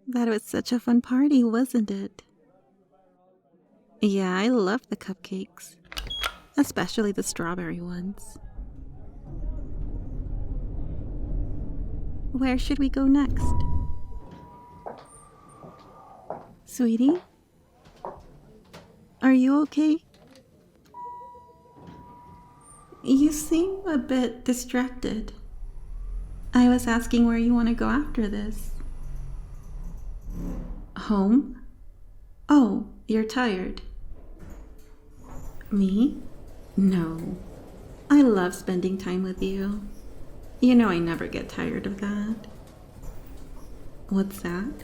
That was such a fun party, wasn't it? Yeah, I love the cupcakes, especially the strawberry ones. Where should we go next? Sweetie? Are you okay? You seem a bit distracted. I was asking where you want to go after this. Home? Oh, you're tired. Me? No. I love spending time with you. You know I never get tired of that. What's that?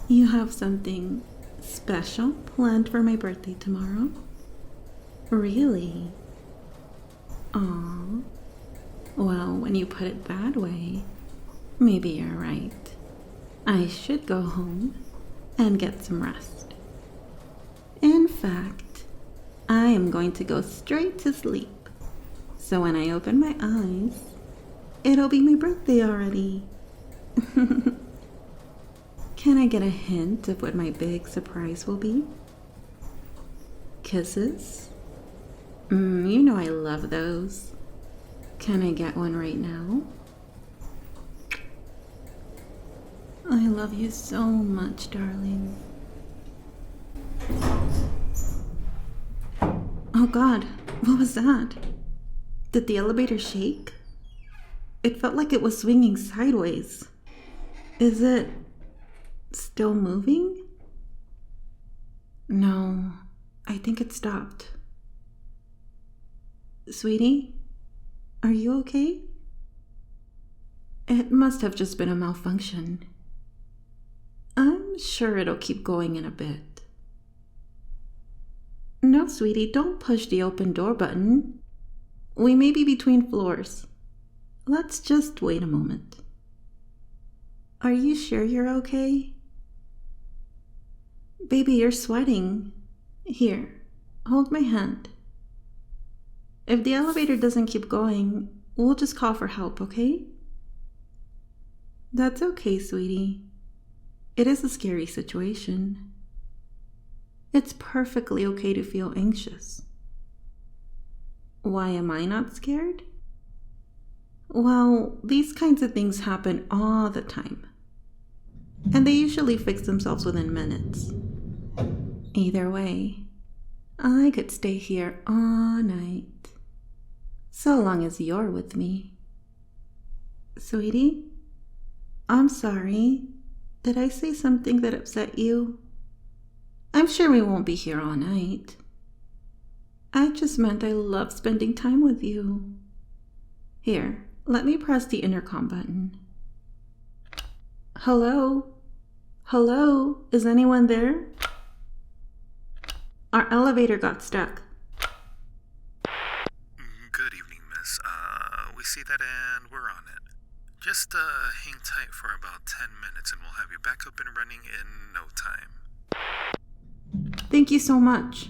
You have something special planned for my birthday tomorrow? Really? Aw. Well, when you put it that way, maybe you're right. I should go home and get some rest. In fact, I am going to go straight to sleep. So when I open my eyes, it'll be my birthday already. Can I get a hint of what my big surprise will be? Kisses? You know I love those. Can I get one right now? I love you so much, darling. Oh God, what was that? Did the elevator shake? It felt like it was swinging sideways. Is it still moving? No, I think it stopped. Sweetie, are you okay? It must have just been a malfunction. I'm sure it'll keep going in a bit. No, sweetie, don't push the open door button. We may be between floors. Let's just wait a moment. Are you sure you're okay? Baby, you're sweating. Here, hold my hand. If the elevator doesn't keep going, we'll just call for help, okay? That's okay, sweetie. It is a scary situation. It's perfectly okay to feel anxious. Why am I not scared? Well, these kinds of things happen all the time. And they usually fix themselves within minutes. Either way, I could stay here all night. So long as you're with me. Sweetie, I'm sorry. Did I say something that upset you? I'm sure we won't be here all night. I just meant I love spending time with you. Here, let me press the intercom button. Hello? Hello? Is anyone there? Our elevator got stuck. Good evening, miss. We see that and we're on it. Just hang tight for about 10 minutes and we'll have you back up and running in no time. Thank you so much.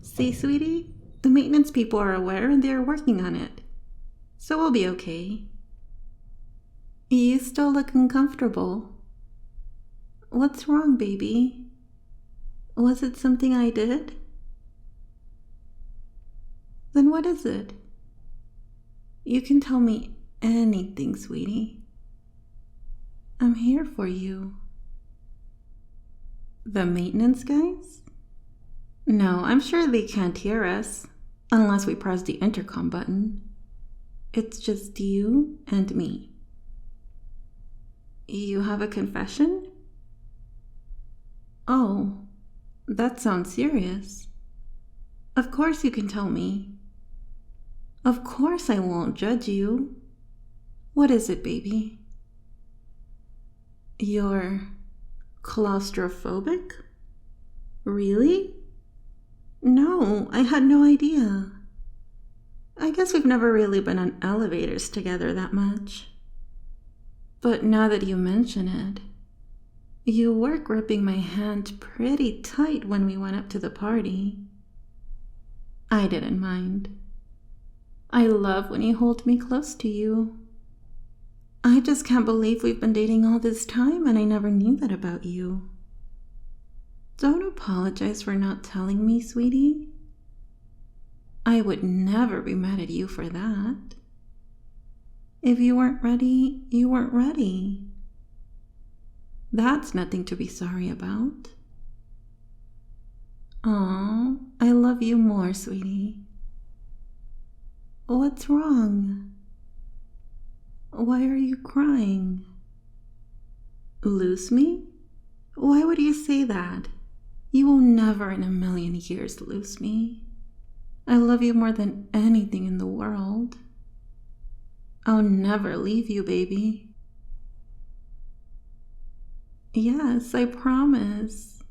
See, sweetie? The maintenance people are aware and they're working on it. So we'll be okay. You still look uncomfortable. What's wrong, baby? Was it something I did? Then what is it? You can tell me anything, sweetie. I'm here for you. The maintenance guys? No, I'm sure they can't hear us, unless we press the intercom button. It's just you and me. You have a confession? Oh, that sounds serious. Of course you can tell me. Of course I won't judge you. What is it, baby? You're claustrophobic? Really? No, I had no idea. I guess we've never really been on elevators together that much. But now that you mention it, you were gripping my hand pretty tight when we went up to the party. I didn't mind. I love when you hold me close to you. I just can't believe we've been dating all this time and I never knew that about you. Don't apologize for not telling me, sweetie. I would never be mad at you for that. If you weren't ready, you weren't ready. That's nothing to be sorry about. Aw, I love you more, sweetie. What's wrong? Why are you crying? Lose me? Why would you say that? You will never in a million years lose me. I love you more than anything in the world. I'll never leave you, baby. Yes, I promise.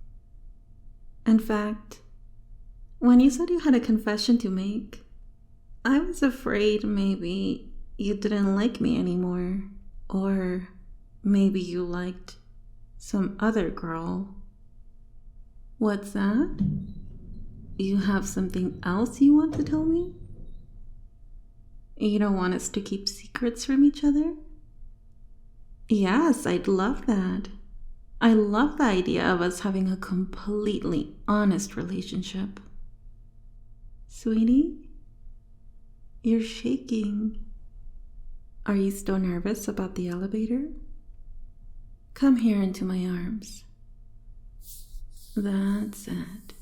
In fact, when you said you had a confession to make, I was afraid maybe you didn't like me anymore, or maybe you liked some other girl. What's that? You have something else you want to tell me? You don't want us to keep secrets from each other? Yes, I'd love that. I love the idea of us having a completely honest relationship. Sweetie, you're shaking. Are you still nervous about the elevator? Come here into my arms. That's it.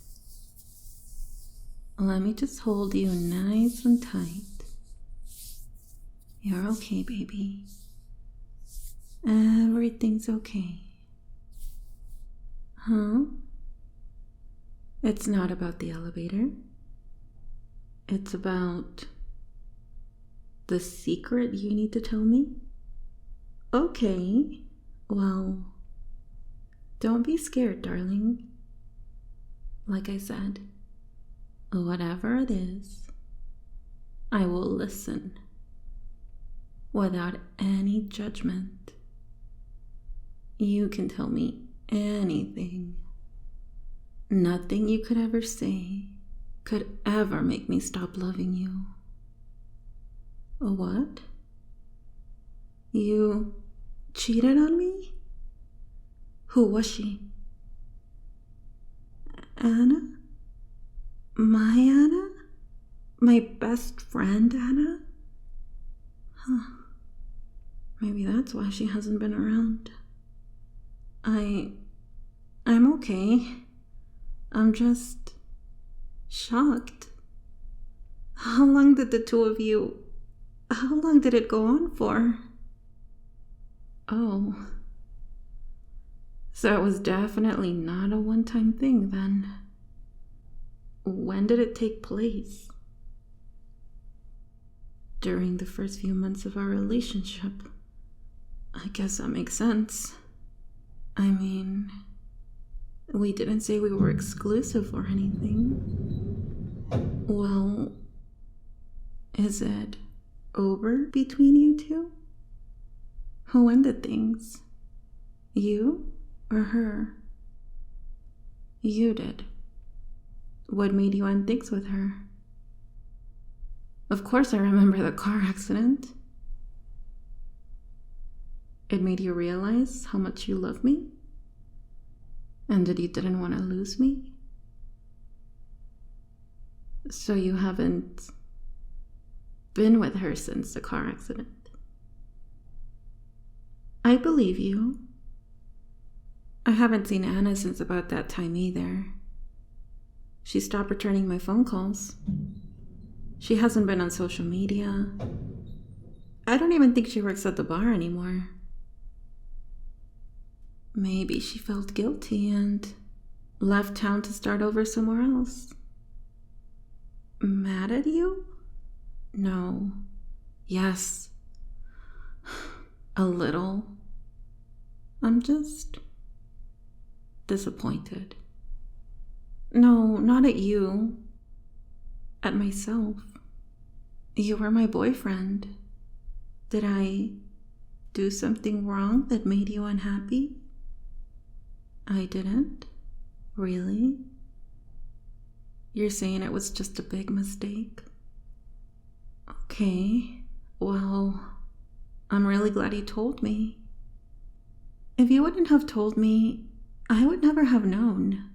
Let me just hold you nice and tight. You're okay, baby. Everything's okay. Huh? It's not about the elevator. It's about the secret you need to tell me? Okay. Well, don't be scared, darling. Like I said, whatever it is, I will listen without any judgment. You can tell me anything. Nothing you could ever say could ever make me stop loving you. What? You cheated on me? Who was she? Anna? My Anna? My best friend Anna? Huh. Maybe that's why she hasn't been around. I'm okay. I'm just shocked. How long did it go on for? Oh. So it was definitely not a one-time thing then. When did it take place? During the first few months of our relationship. I guess that makes sense. I mean, we didn't say we were exclusive or anything. Well, is it over between you two? Who ended things? You or her? You did. What made you end things with her? Of course I remember the car accident. It made you realize how much you love me? And that you didn't want to lose me? So you haven't been with her since the car accident? I believe you. I haven't seen Anna since about that time either. She stopped returning my phone calls. She hasn't been on social media. I don't even think she works at the bar anymore. Maybe she felt guilty and left town to start over somewhere else. Mad at you? No. Yes. A little. I'm just disappointed. No, not at you. At myself. You were my boyfriend. Did I do something wrong that made you unhappy? I didn't? Really? You're saying it was just a big mistake? Okay, well, I'm really glad you told me. If you wouldn't have told me, I would never have known.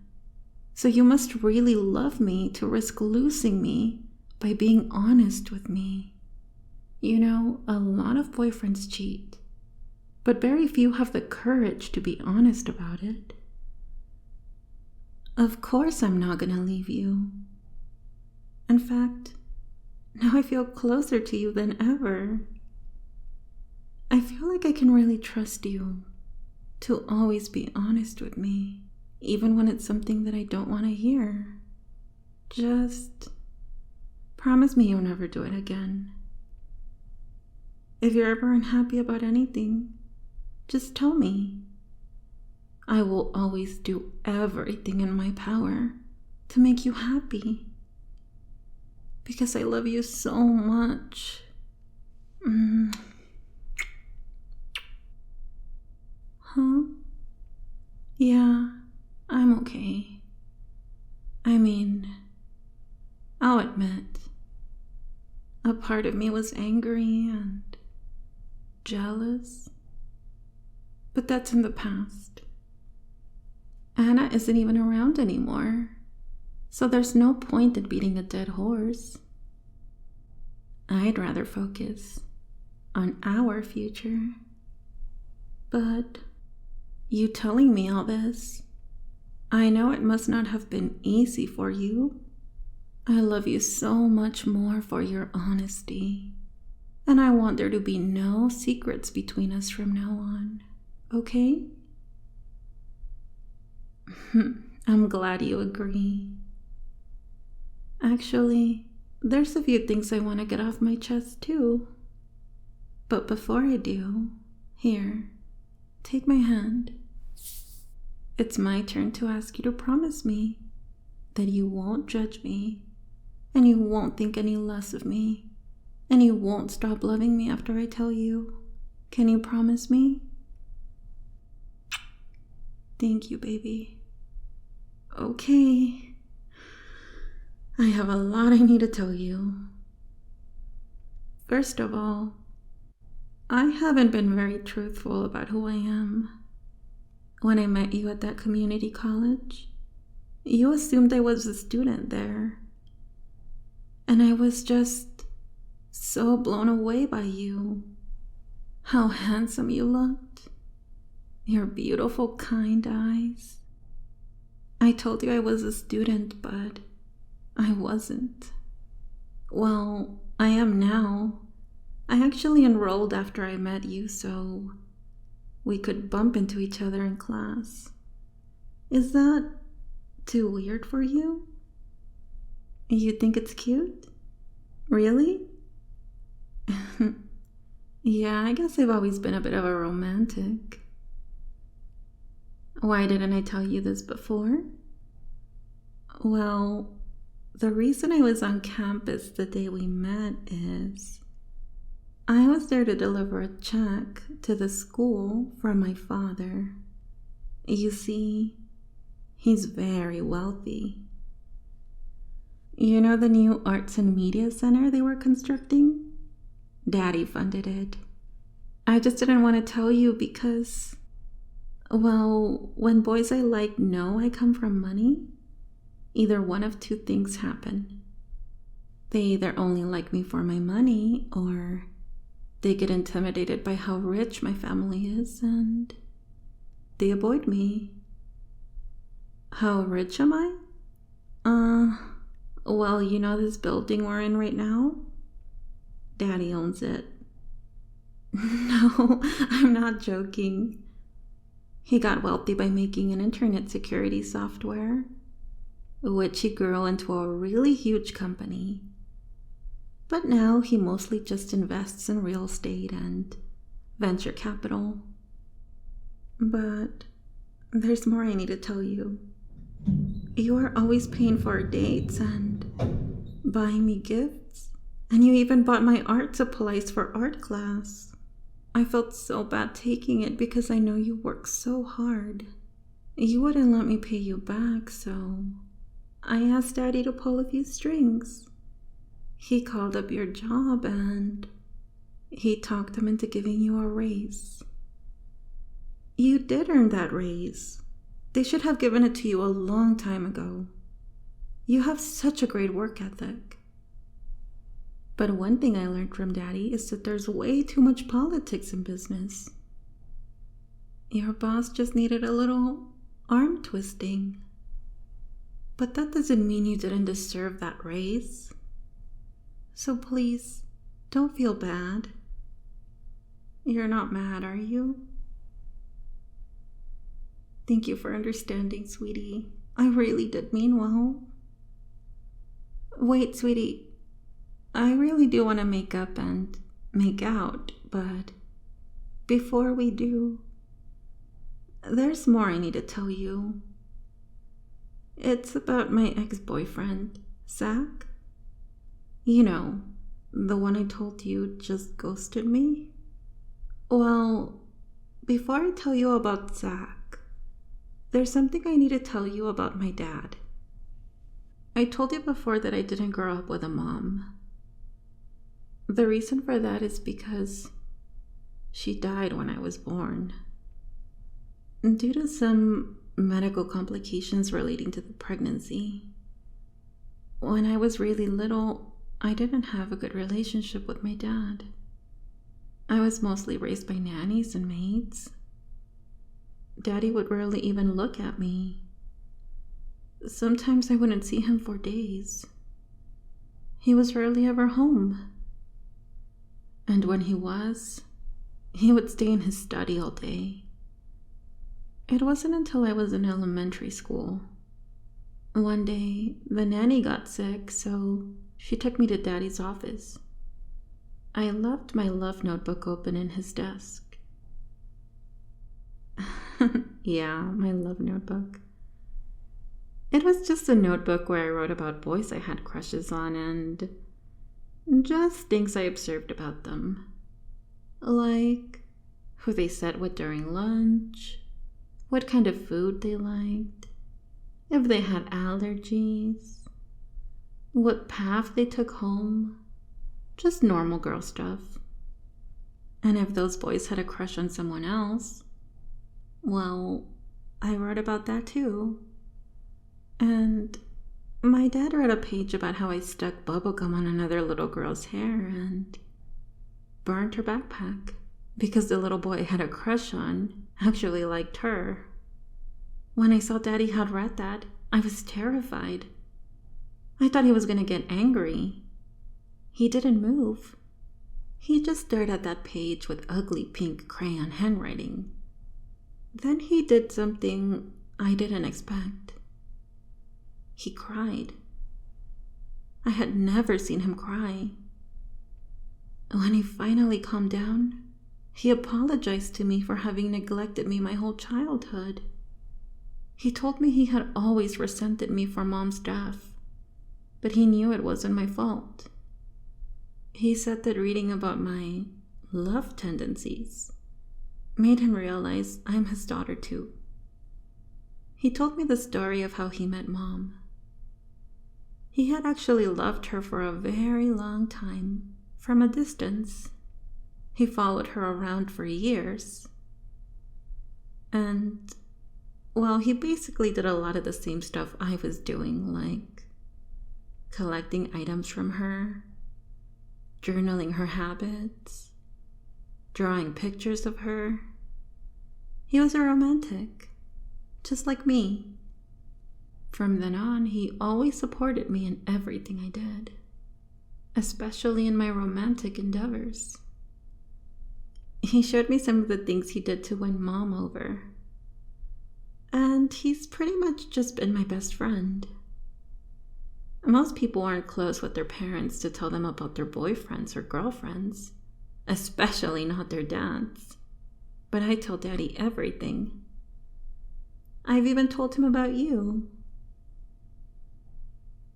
So you must really love me to risk losing me by being honest with me. You know, a lot of boyfriends cheat, but very few have the courage to be honest about it. Of course I'm not gonna leave you. In fact, now I feel closer to you than ever. I feel like I can really trust you to always be honest with me, even when it's something that I don't want to hear. Just promise me you'll never do it again. If you're ever unhappy about anything, just tell me. I will always do everything in my power to make you happy. Because I love you so much. Huh? Yeah, I'm okay. I mean, I'll admit, a part of me was angry and jealous, but that's in the past. Anna isn't even around anymore, so there's no point in beating a dead horse. I'd rather focus on our future. But you telling me all this, I know it must not have been easy for you. I love you so much more for your honesty. And I want there to be no secrets between us from now on, okay? I'm glad you agree. Actually, there's a few things I want to get off my chest too. But before I do, here, take my hand. It's my turn to ask you to promise me that you won't judge me, and you won't think any less of me, and you won't stop loving me after I tell you. Can you promise me? Thank you, baby. Okay. I have a lot I need to tell you. First of all, I haven't been very truthful about who I am. When I met you at that community college, you assumed I was a student there. And I was just so blown away by you. How handsome you looked. Your beautiful, kind eyes. I told you I was a student, but I wasn't. Well, I am now. I actually enrolled after I met you, so we could bump into each other in class. Is that too weird for you? You think it's cute? Really? Yeah, I guess I've always been a bit of a romantic. Why didn't I tell you this before? Well, the reason I was on campus the day we met is I was there to deliver a check to the school from my father. You see, he's very wealthy. You know the new Arts and Media Center they were constructing? Daddy funded it. I just didn't want to tell you because, well, when boys I like know I come from money, either one of two things happen. They either only like me for my money, or they get intimidated by how rich my family is, and they avoid me. How rich am I? Well, you know this building we're in right now? Daddy owns it. No, I'm not joking. He got wealthy by making an internet security software, which he grew into a really huge company. But now he mostly just invests in real estate and venture capital. But there's more I need to tell you. You are always paying for our dates and buying me gifts. And you even bought my art supplies for art class. I felt so bad taking it because I know you work so hard. You wouldn't let me pay you back, so I asked Daddy to pull a few strings. He called up your job and he talked them into giving you a raise. You did earn that raise. They should have given it to you a long time ago. You have such a great work ethic. But one thing I learned from Daddy is that there's way too much politics in business. Your boss just needed a little arm twisting. But that doesn't mean you didn't deserve that raise. So please, don't feel bad. You're not mad, are you? Thank you for understanding, sweetie. I really did mean well. Wait, sweetie. I really do want to make up and make out, but before we do, there's more I need to tell you. It's about my ex-boyfriend, Zach. You know, the one I told you just ghosted me. Well, before I tell you about Zach, there's something I need to tell you about my dad. I told you before that I didn't grow up with a mom. The reason for that is because she died when I was born. Due to some medical complications relating to the pregnancy. When I was really little, I didn't have a good relationship with my dad. I was mostly raised by nannies and maids. Daddy would rarely even look at me. Sometimes I wouldn't see him for days. He was rarely ever home. And when he was, he would stay in his study all day. It wasn't until I was in elementary school. One day, the nanny got sick, so she took me to Daddy's office. I left my love notebook open in his desk. Yeah, my love notebook. It was just a notebook where I wrote about boys I had crushes on and just things I observed about them. Like who they sat with during lunch, what kind of food they liked, if they had allergies, what path they took home, just normal girl stuff. And if those boys had a crush on someone else, well, I wrote about that too. And my dad read a page about how I stuck bubblegum on another little girl's hair and burned her backpack because the little boy I had a crush on actually liked her. When I saw Daddy had read that, I was terrified. I thought he was going to get angry. He didn't move. He just stared at that page with ugly pink crayon handwriting. Then he did something I didn't expect. He cried. I had never seen him cry. When he finally calmed down, he apologized to me for having neglected me my whole childhood. He told me he had always resented me for Mom's death, but he knew it wasn't my fault. He said that reading about my love tendencies made him realize I'm his daughter too. He told me the story of how he met Mom. He had actually loved her for a very long time, from a distance. He followed her around for years. And, well, he basically did a lot of the same stuff I was doing, like collecting items from her, journaling her habits, drawing pictures of her. He was a romantic, just like me. From then on, he always supported me in everything I did, especially in my romantic endeavors. He showed me some of the things he did to win Mom over. And he's pretty much just been my best friend. Most people aren't close with their parents to tell them about their boyfriends or girlfriends, especially not their dads. But I tell Daddy everything. I've even told him about you.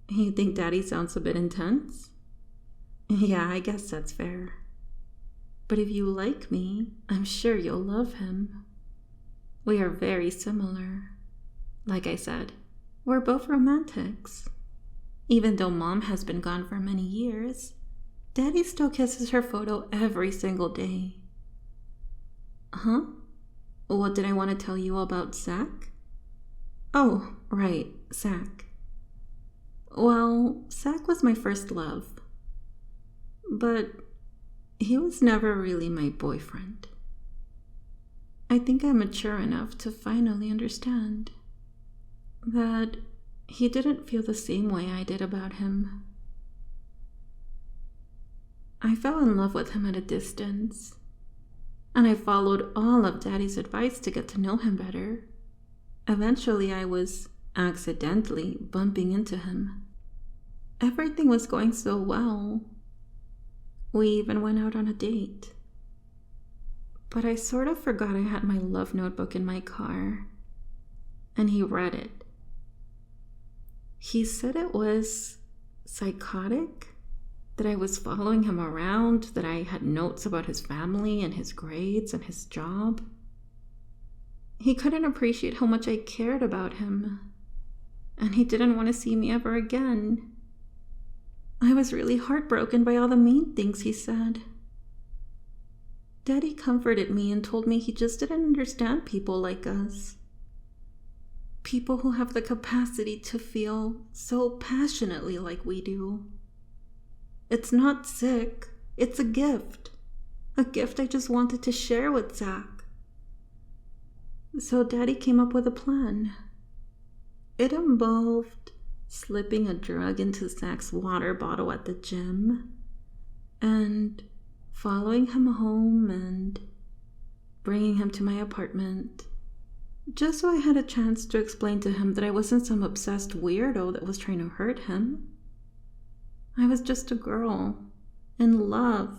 You think Daddy sounds a bit intense? Yeah, I guess that's fair. But if you like me, I'm sure you'll love him. We are very similar. Like I said, we're both romantics. Even though Mom has been gone for many years, Daddy still kisses her photo every single day. Huh? What did I want to tell you about Zach? Oh, right, Zach. Well, Zach was my first love. But he was never really my boyfriend. I think I'm mature enough to finally understand that he didn't feel the same way I did about him. I fell in love with him at a distance, and I followed all of Daddy's advice to get to know him better. Eventually, I was accidentally bumping into him. Everything was going so well. We even went out on a date. But I sort of forgot I had my love notebook in my car, and he read it. He said it was psychotic, that I was following him around, that I had notes about his family and his grades and his job. He couldn't appreciate how much I cared about him, and he didn't want to see me ever again. I was really heartbroken by all the mean things he said. Daddy comforted me and told me he just didn't understand people like us. People who have the capacity to feel so passionately like we do. It's not sick, it's a gift. A gift I just wanted to share with Zach. So Daddy came up with a plan. It involved slipping a drug into Zach's water bottle at the gym, and following him home and bringing him to my apartment, just so I had a chance to explain to him that I wasn't some obsessed weirdo that was trying to hurt him. I was just a girl, in love,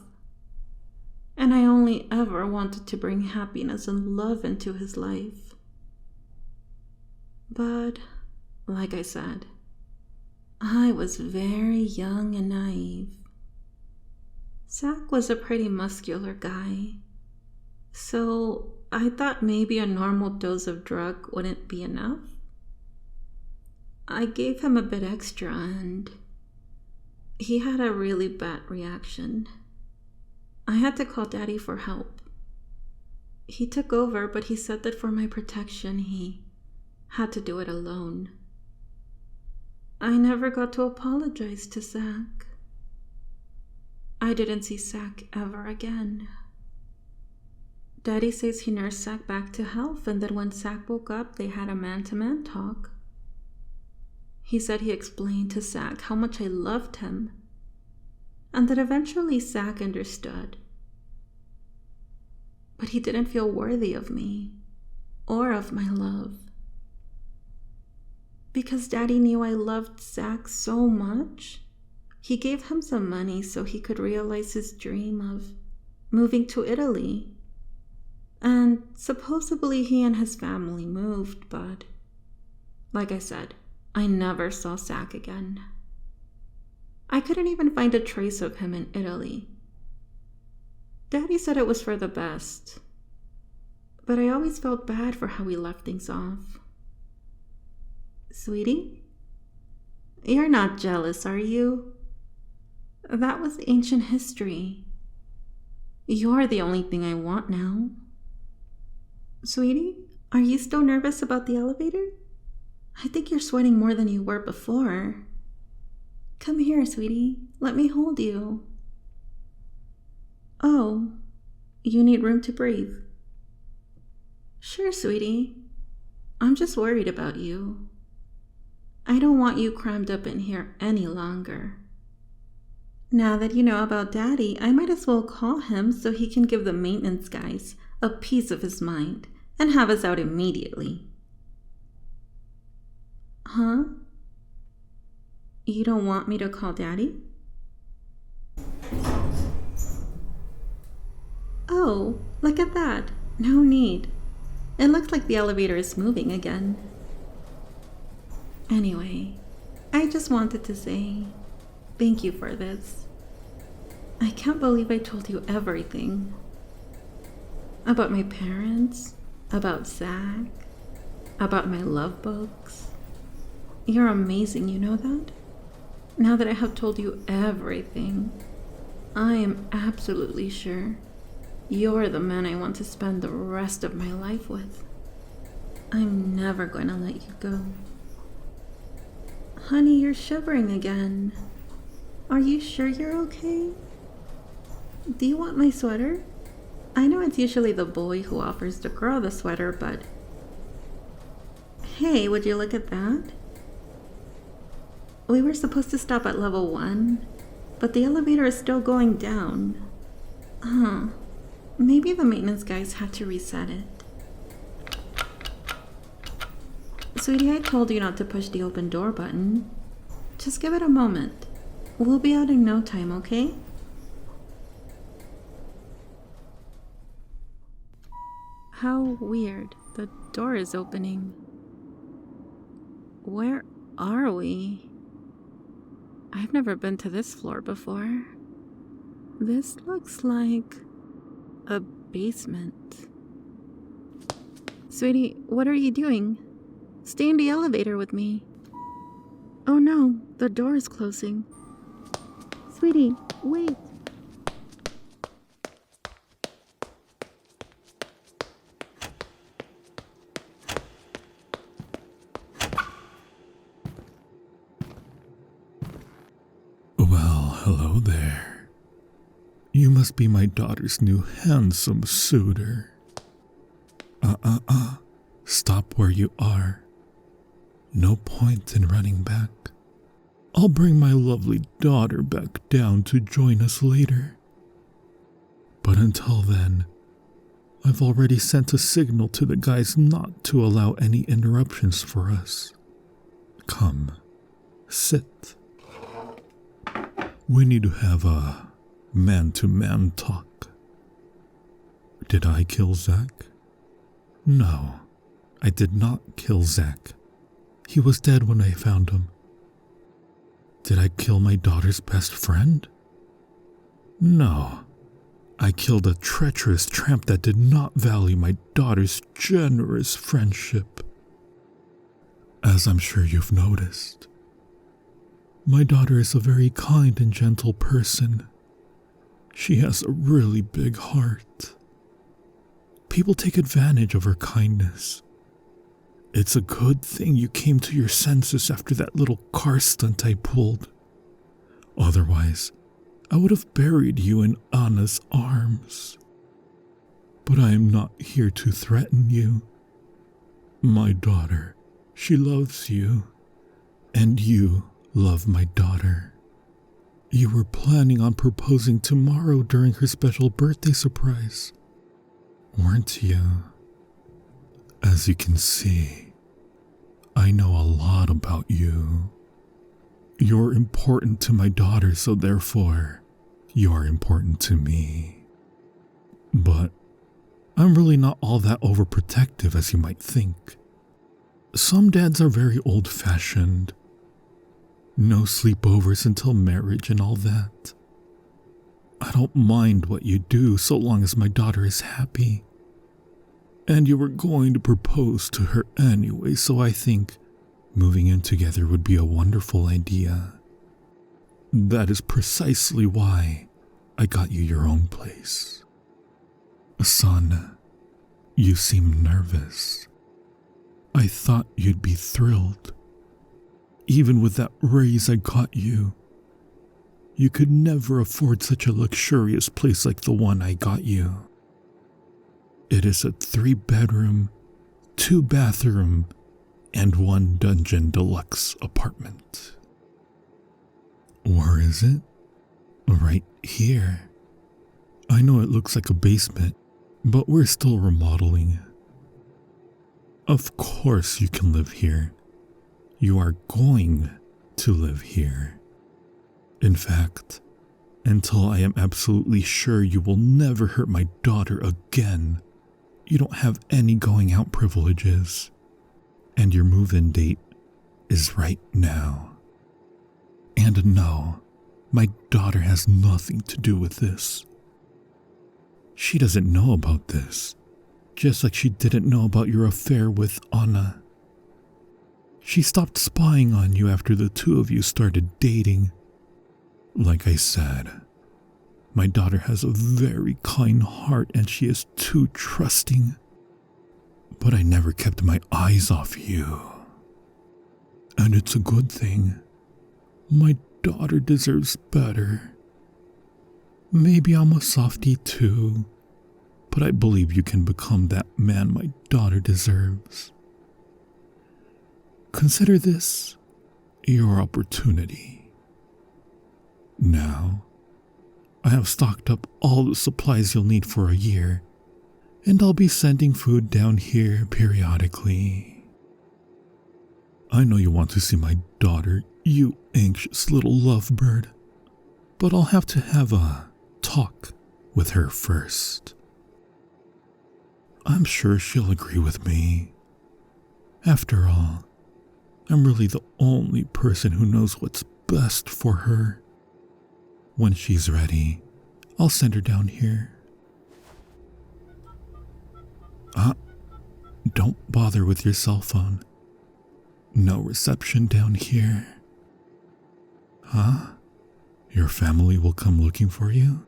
and I only ever wanted to bring happiness and love into his life. But, like I said, I was very young and naive. Zach was a pretty muscular guy, so I thought maybe a normal dose of drug wouldn't be enough. I gave him a bit extra and he had a really bad reaction. I had to call Daddy for help. He took over, but he said that for my protection, he had to do it alone. I never got to apologize to Zach. I didn't see Zach ever again. Daddy says he nursed Zach back to health, and that when Zach woke up, they had a man-to-man talk. He said he explained to Zach how much I loved him, and that eventually Zach understood. But he didn't feel worthy of me, or of my love. Because Daddy knew I loved Zach so much, he gave him some money so he could realize his dream of moving to Italy. And supposedly he and his family moved, but like I said, I never saw Zach again. I couldn't even find a trace of him in Italy. Daddy said it was for the best, but I always felt bad for how he left things off. Sweetie? You're not jealous, are you? That was ancient history. You're the only thing I want now. Sweetie, are you still nervous about the elevator? I think you're sweating more than you were before. Come here, sweetie. Let me hold you. Oh, you need room to breathe. Sure, sweetie. I'm just worried about you. I don't want you crammed up in here any longer. Now that you know about Daddy, I might as well call him so he can give the maintenance guys a piece of his mind and have us out immediately. Huh? You don't want me to call Daddy? Oh, look at that. No need. It looks like the elevator is moving again. Anyway, I just wanted to say thank you for this. I can't believe I told you everything. About my parents, about Zach, about my love books. You're amazing, you know that? Now that I have told you everything, I am absolutely sure you're the man I want to spend the rest of my life with. I'm never going to let you go. Honey, you're shivering again. Are you sure you're okay? Do you want my sweater? I know it's usually the boy who offers the girl the sweater, but... Hey, would you look at that? We were supposed to stop at level 1, but the elevator is still going down. Maybe the maintenance guys had to reset it. Sweetie, I told you not to push the open door button. Just give it a moment. We'll be out in no time, okay? How weird. The door is opening. Where are we? I've never been to this floor before. This looks like a basement. Sweetie, what are you doing? Stay in the elevator with me. Oh no, the door is closing. Sweetie, wait. Well, hello there. You must be my daughter's new handsome suitor. Stop where you are. No point in running back. I'll bring my lovely daughter back down to join us later. But until then, I've already sent a signal to the guys not to allow any interruptions for us. Come, sit. We need to have a man-to-man talk. Did I kill Zach? No, I did not kill Zach. He was dead when I found him. Did I kill my daughter's best friend? No, I killed a treacherous tramp that did not value my daughter's generous friendship. As I'm sure you've noticed, my daughter is a very kind and gentle person. She has a really big heart. People take advantage of her kindness. It's a good thing you came to your senses after that little car stunt I pulled. Otherwise, I would have buried you in Anna's arms. But I am not here to threaten you. My daughter, she loves you, and you love my daughter. You were planning on proposing tomorrow during her special birthday surprise, weren't you? As you can see, I know a lot about you. You're important to my daughter, so therefore, you're important to me. But I'm really not all that overprotective as you might think. Some dads are very old-fashioned. No sleepovers until marriage and all that. I don't mind what you do so long as my daughter is happy. And you were going to propose to her anyway, so I think moving in together would be a wonderful idea. That is precisely why I got you your own place. Son, you seem nervous. I thought you'd be thrilled. Even with that raise I got you, you could never afford such a luxurious place like the one I got you. It is a 3-bedroom, 2-bathroom, and 1 dungeon deluxe apartment. Or is it? Right here. I know it looks like a basement, but we're still remodeling. Of course you can live here. You are going to live here. In fact, until I am absolutely sure you will never hurt my daughter again, you don't have any going out privileges, and your move-in date is right now. And no, my daughter has nothing to do with this. She doesn't know about this, just like she didn't know about your affair with Anna. She stopped spying on you after the two of you started dating. Like I said, My daughter has a very kind heart and she is too trusting. But I never kept my eyes off you. And it's a good thing. My daughter deserves better. Maybe I'm a softie too, but I believe you can become that man my daughter deserves. Consider this your opportunity. Now, I have stocked up all the supplies you'll need for a year, and I'll be sending food down here periodically. I know you want to see my daughter, you anxious little lovebird, but I'll have to have a talk with her first. I'm sure she'll agree with me. After all, I'm really the only person who knows what's best for her. When she's ready, I'll send her down here. Don't bother with your cell phone. No reception down here. Huh? Your family will come looking for you?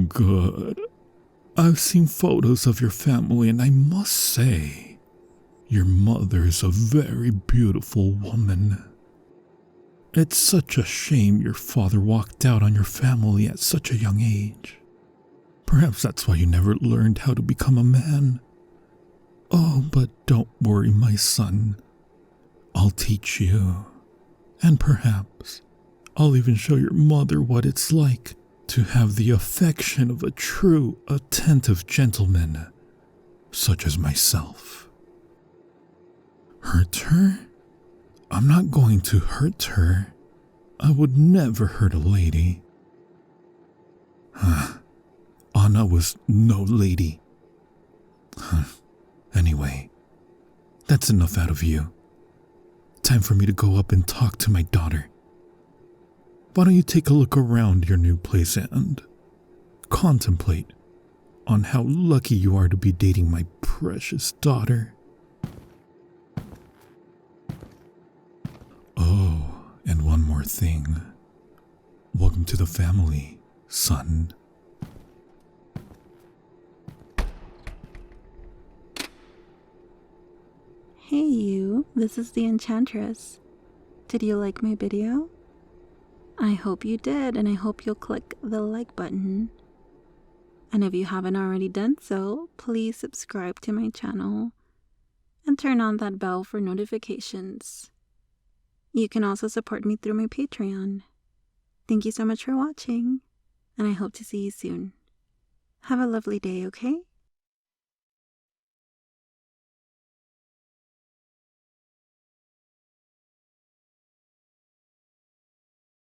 Good. I've seen photos of your family and I must say, your mother's a very beautiful woman. It's such a shame your father walked out on your family at such a young age. Perhaps that's why you never learned how to become a man. Oh, but don't worry, my son. I'll teach you. And perhaps I'll even show your mother what it's like to have the affection of a true, attentive gentleman, such as myself. Hurt her? I'm not going to hurt her. I would never hurt a lady. Anna was no lady. Anyway, that's enough out of you. Time for me to go up and talk to my daughter. Why don't you take a look around your new place and contemplate on how lucky you are to be dating my precious daughter. Oh, and one more thing. Welcome to the family, son. Hey you, this is the Enchantress. Did you like my video? I hope you did, and I hope you'll click the like button. And if you haven't already done so, please subscribe to my channel and turn on that bell for notifications. You can also support me through my Patreon. Thank you so much for watching, and I hope to see you soon. Have a lovely day, okay?